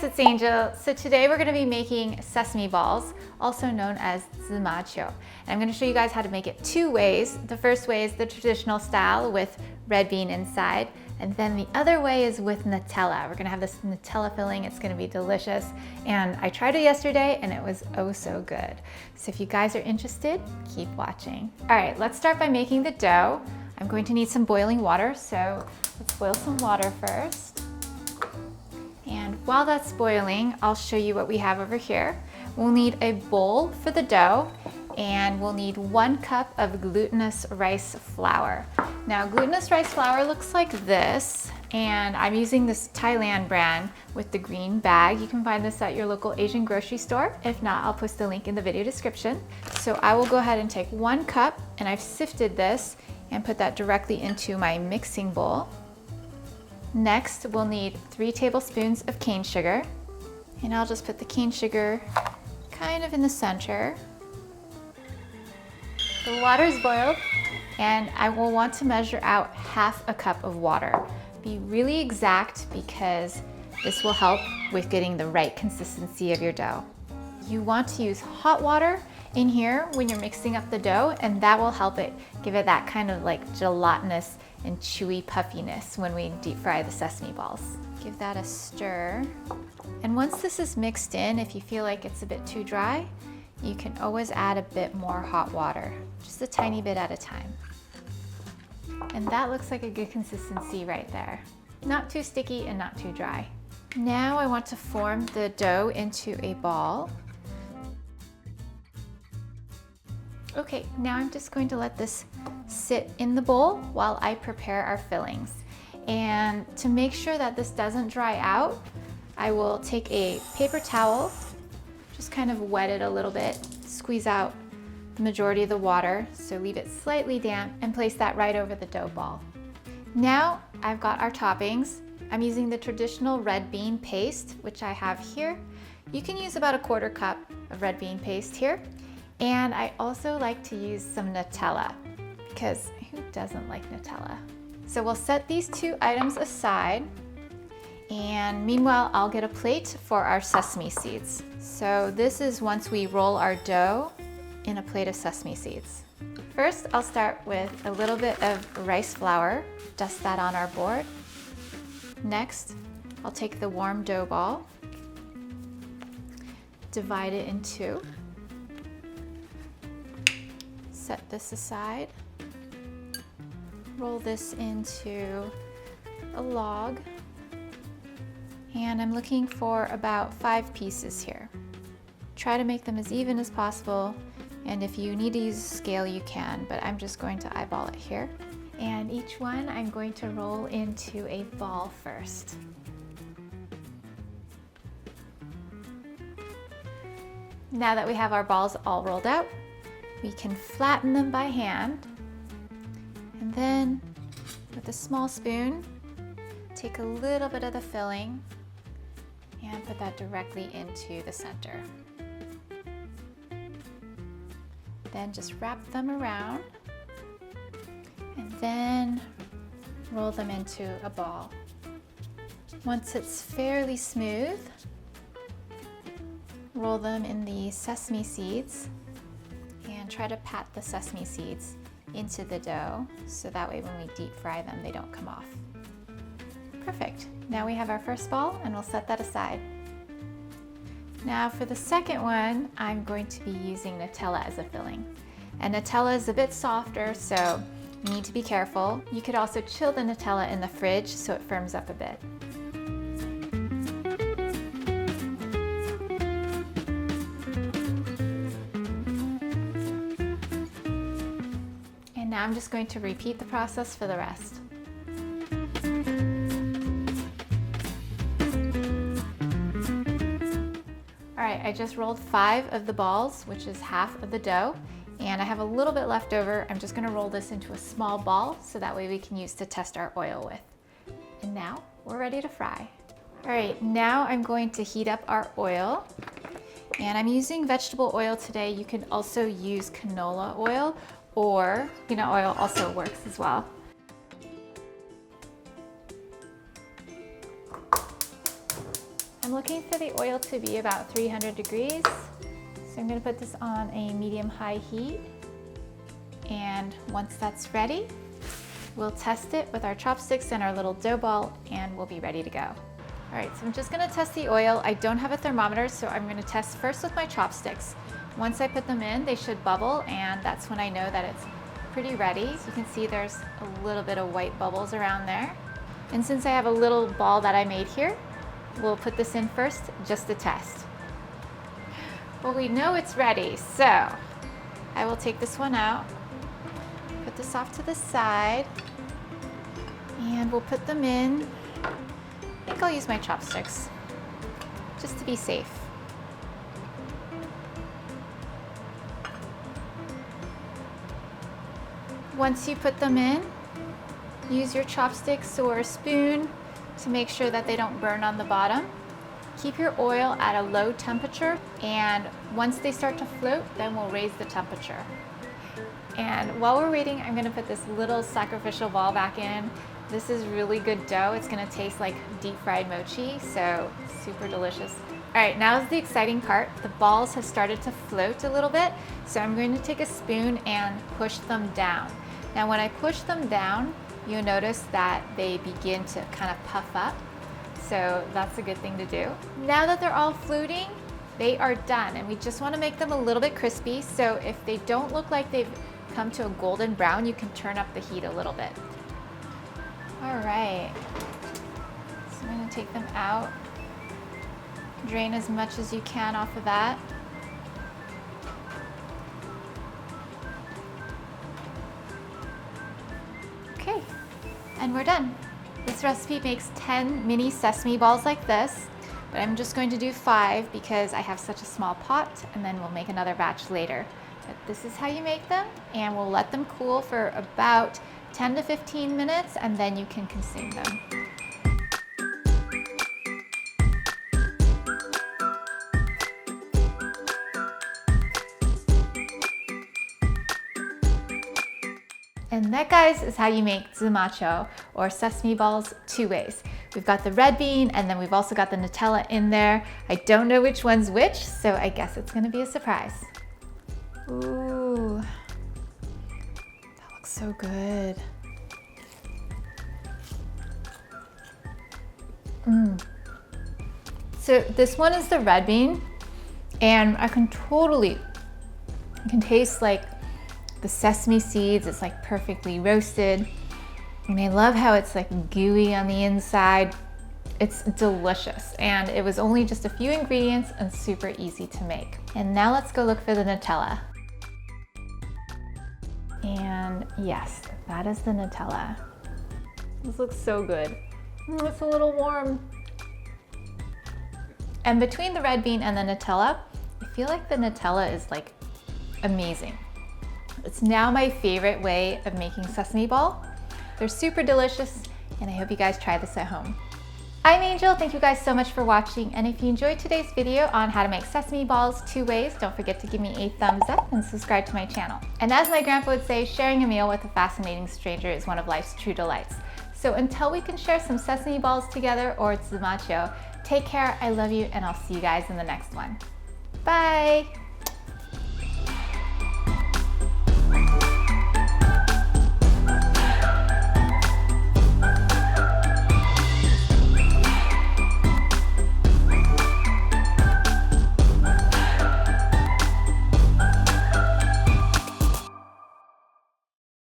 guys, it's Angel. So today we're going to be making sesame balls, also known as zimaqiu. And I'm going to show you guys how to make it two ways. The first way is the traditional style with red bean inside, and then the other way is with Nutella. We're going to have this Nutella filling. It's going to be delicious. And I tried it yesterday and it was oh so good. So if you guys are interested, keep watching. All right, let's start by making the dough. I'm going to need some boiling water, so let's boil some water first. And while that's boiling, I'll show you what we have over here. We'll need a bowl for the dough, and we'll need 1 cup of glutinous rice flour. Now, glutinous rice flour looks like this, and I'm using this Thailand brand with the green bag. You can find this at your local Asian grocery store. If not, I'll post the link in the video description. So I will go ahead and take 1 cup, and I've sifted this and put that directly into my mixing bowl. Next, we'll need 3 tablespoons of cane sugar, and I'll just put the cane sugar kind of in the center. The water is boiled, and I will want to measure out 1/2 cup of water. Be really exact because this will help with getting the right consistency of your dough. You want to use hot water in here when you're mixing up the dough, and that will help it give it that kind of like gelatinous and chewy puffiness when we deep fry the sesame balls. Give that a stir. And once this is mixed in, if you feel like it's a bit too dry, you can always add a bit more hot water, just a tiny bit at a time. And that looks like a good consistency right there. Not too sticky and not too dry. Now I want to form the dough into a ball. Okay, now I'm just going to let this sit in the bowl while I prepare our fillings. And to make sure that this doesn't dry out, I will take a paper towel, just kind of wet it a little bit, squeeze out the majority of the water, so leave it slightly damp, and place that right over the dough ball. Now I've got our toppings. I'm using the traditional red bean paste, which I have here. You can use about 1/4 cup of red bean paste here. And I also like to use some Nutella, because who doesn't like Nutella? So we'll set these 2 items aside, and meanwhile I'll get a plate for our sesame seeds. So this is once we roll our dough in a plate of sesame seeds. First, I'll start with a little bit of rice flour, dust that on our board. Next, I'll take the warm dough ball, divide it in 2. Set this aside, roll this into a log, and I'm looking for about 5 pieces here. Try to make them as even as possible, and if you need to use a scale you can, but I'm just going to eyeball it here. And each one I'm going to roll into a ball first. Now that we have our balls all rolled out, we can flatten them by hand, and then with a small spoon, take a little bit of the filling and put that directly into the center. Then just wrap them around, and then roll them into a ball. Once it's fairly smooth, roll them in the sesame seeds, and try to pat the sesame seeds into the dough so that way when we deep fry them, they don't come off. Perfect. Now we have our first ball, and we'll set that aside. Now for the second one, I'm going to be using Nutella as a filling. And Nutella is a bit softer, so you need to be careful. You could also chill the Nutella in the fridge so it firms up a bit. Now I'm just going to repeat the process for the rest. All right, I just rolled 5 of the balls, which is 1/2 of the dough, and I have a little bit left over. I'm just gonna roll this into a small ball so that way we can use to test our oil with. And now we're ready to fry. All right, now I'm going to heat up our oil, and I'm using vegetable oil today. You can also use canola oil, or peanut oil also works as well. I'm I'm looking for the oil to be about 300 degrees. So I'm gonna put this on a medium-high heat. And once that's ready, we'll test it with our chopsticks and our little dough ball, and we'll be ready to go. All right, so I'm just gonna test the oil. I don't have a thermometer, so I'm gonna test first with my chopsticks. Once I put them in, they should bubble, and that's when I know that it's pretty ready. So you can see there's a little bit of white bubbles around there. And since I have a little ball that I made here, we'll put this in first just to test. Well, we know it's ready, so I will take this one out, put this off to the side, and we'll put them in. I think I'll use my chopsticks, just to be safe. Once you put them in, use your chopsticks or a spoon to make sure that they don't burn on the bottom. Keep your oil at a low temperature, and once they start to float, then we'll raise the temperature. And while we're waiting, I'm gonna put this little sacrificial ball back in. This is really good dough. It's gonna taste like deep fried mochi, so super delicious. All right, now is the exciting part. The balls have started to float a little bit, so I'm going to take a spoon and push them down. Now when I push them down, you'll notice that they begin to kind of puff up, so that's a good thing to do. Now that they're all floating, they are done, and we just wanna make them a little bit crispy, so if they don't look like they've come to a golden brown, you can turn up the heat a little bit. All right, so I'm gonna take them out. Drain as much as you can off of that. Okay, and we're done. This recipe makes 10 mini sesame balls like this, but I'm just going to do 5 because I have such a small pot, and then we'll make another batch later. But this is how you make them, and we'll let them cool for about 10 to 15 minutes, and then you can consume them. And that, guys, is how you make zimacho, or sesame balls, 2 ways. We've got the red bean, and then we've also got the Nutella in there. I don't know which one's which, so I guess it's gonna be a surprise. Ooh, that looks so good. So this one is the red bean, and I can taste like the sesame seeds. It's like perfectly roasted, and I love how it's like gooey on the inside. It's delicious, and it was only just a few ingredients and super easy to make. And now let's go look for the Nutella. And yes, that is the Nutella. This looks so good. It's a little warm. And between the red bean and the Nutella, I feel like the Nutella is like amazing. It's now my favorite way of making sesame ball. They're super delicious, and I hope you guys try this at home. I'm Angel, thank you guys so much for watching, and if you enjoyed today's video on how to make sesame balls 2 ways, don't forget to give me a thumbs up and subscribe to my channel. And as my grandpa would say, sharing a meal with a fascinating stranger is one of life's true delights. So until we can share some sesame balls together, or zimacho, take care, I love you, and I'll see you guys in the next one. Bye!